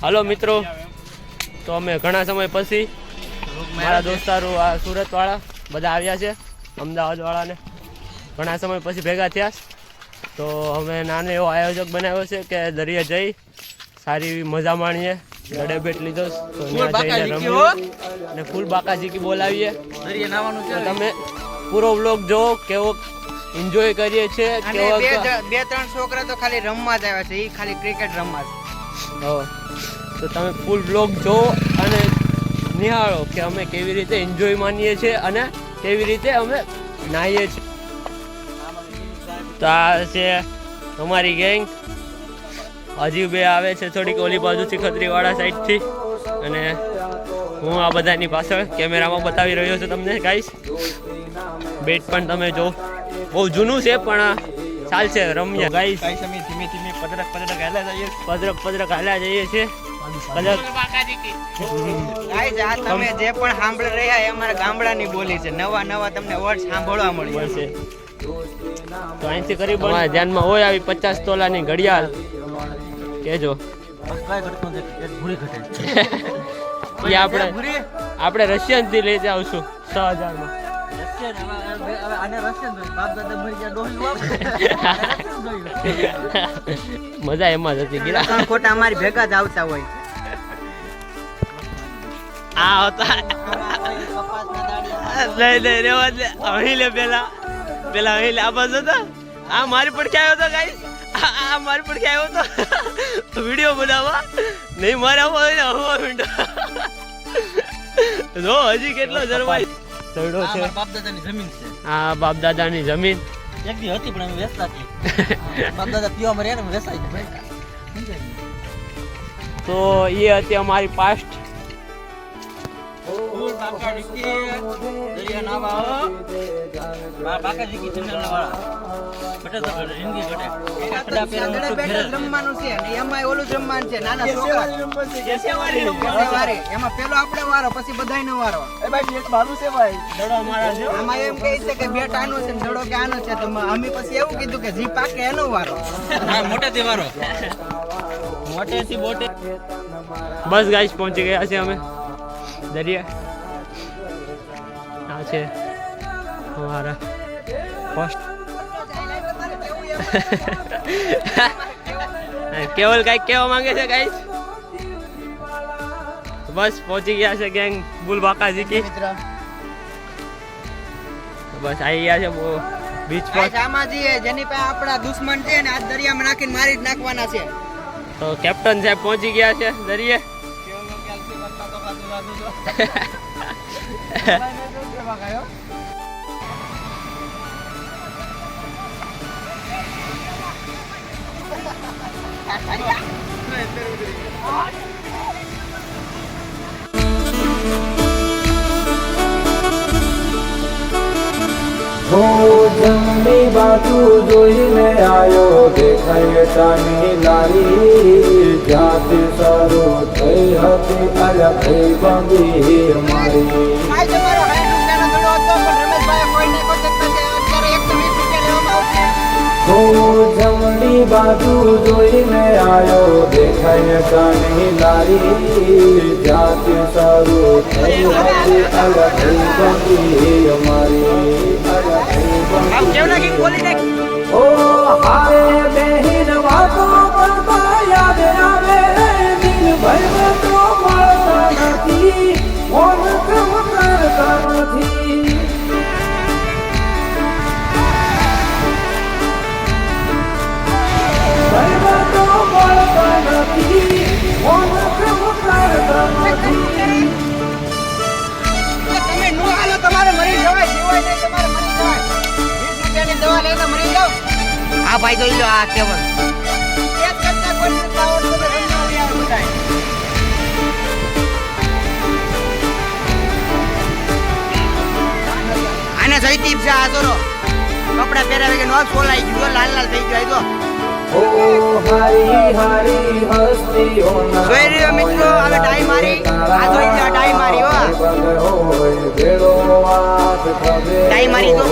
હાલો મિત્રો, તો અમે ઘણા સમય પછી મારા દોસ્તારો આ સુરતવાળા બધા આવ્યા છે, અમદાવાદવાળાને ઘણા સમય પછી ભેગા થયા. તો અમે નાનો એવો આયોજક બનાવ્યો છે કે દરિયા જઈ સારી એવી મજા માણીએ. ગળે બેટ લીધો તો ત્યાં જઈને રમીએ અને ફૂલ બાકાજીકી બોલાવીએ. તમે પૂરો વ્લોગ જોવો, કેવો એન્જોય કરીએ છીએ. બે ત્રણ છોકરા તો ખાલી રમવા જ આવ્યા છે, એ ખાલી ક્રિકેટ રમવા છે. તો તમે ફૂલ વ્લોગ જોવો અને નિહાળો કે અમે કેવી રીતે એન્જોય માનીએ છીએ અને કેવી રીતે અમે નાહીએ છીએ. તો આ છે અમારી ગેંગ. હજી બે આવે છે થોડીક ઓલી બાજુથી ખત્રીવાળા સાઈડથી, અને હું આ બધાની પાછળ કેમેરામાં બતાવી રહ્યો છું તમને ગાઈસ. બેટ પણ તમે જો, બહુ જૂનું છે પણ ચાલશે, રમ્યા ગાઈસ. અમે ધીમે ધીમે પદરક હાલ્યા જઈએ છીએ. તમે જે પણ સાંભળી રહ્યા એ અમારા ગામડાની બોલી છે. નવા તમને વર્ડ સાંભળવા મળશે. તો અહીંથી કરી તમારા ધ્યાનમાં હોય આવી 50 તોલાની ઘડિયાળ કેજો. એ આપણે રશિયન થી લઈ આવશું 6000 મજા એમાં જ હતી. ખોટા અમારી ભેગા જ આવતા હોય. આ હતા લઈ રેવા દે. અહીં લે પેલા અહીં લે. આ બાજુ હતા. આ મારી પડખે આવ્યો હતો ગાઈસ. આ મારી પડખે આવ્યો હતો વિડીયો બનાવવા. નહીં મારા જો હજી કેટલો જરવાય ચડ્યો છે. બાપ દાદાની જમીન છે. હા, બાપ દાદાની જમીન એક દી હતી પણ અમે વેચતા હતી. બાપ દાદા પીવા મરે ને વેચાઈ ગઈ. તો એ હતી અમારી પાસ્ટ. રમવાનું છે એમાં ઓલું જમવાનું છે. નાના છોકરા એમાં પેલો આપણે વારો, પછી બધાયનો વારો. આમાં એમ કહે છે કે બેટ આનો છે, દડો કે આનો છે. તો અમે પછી એવું કીધું કે જી પાકે એનો વારો. મોટેથી વારો, મોટેથી બોટે. બસ ગાઈસ, પહોંચી ગયા છે અમે દરિયા. આ છે અમારા ફર્સ્ટ. કેવલ કઈક કેવા માંગે છે ગાઈસ. બસ પહોંચી ગયા છે ગેંગ બુલ બાકાજીકી. બસ આવી ગયા છે બીચ પર. આમાજી જેની પાસે આપણા દુશ્મન છે ને આ દરિયામાં નાખીને મારી જ નાખવાના છે. તો કેપ્ટન સાહેબ પહોંચી ગયા છે દરિયે. જમણી બાજુ જોઈને આવ્યો, દેખાય તાની લારી. જાતે શરૂ થઈ હતી અલગ બંધી મારી. જમણી બાજુ જોઈને આવ્યો, દેખાય તાની લારી. જાતે શરૂ થઈ હતી અલગ બંધી મારી. ઓ હારે બહેન વાતો કરતા યાદ આવે. દિન ભર તો મળતા નથી, ફોન કરતા નથી. ભર તો મળતા નથી, ફોન કરતા નથી. તમે નો હાલો, તમારે મરી જવાય. જીવાય નહીં, તમારે મરી જવાય. 20 રૂપિયાની દવા લઈને મરી જાવ. આ ભાઈ જોઈ લો, આ કેવલ એક કરતા કોઈ નથી આવડતું તો રમવા આવ્યા બધાય. આને જયદીપ છે. આ જોરો કપડા પહેરાવે કે નો સોલાઈ ગયો, લાલ લાલ થઈ ગયો. આ ઓ હારી હારી હસ્તીઓના જોઈ રહ્યો મિત્રો, હવે ડાઈ મારી. આ જોઈ ડાઈ મારી. હો ડાઈ મારી તો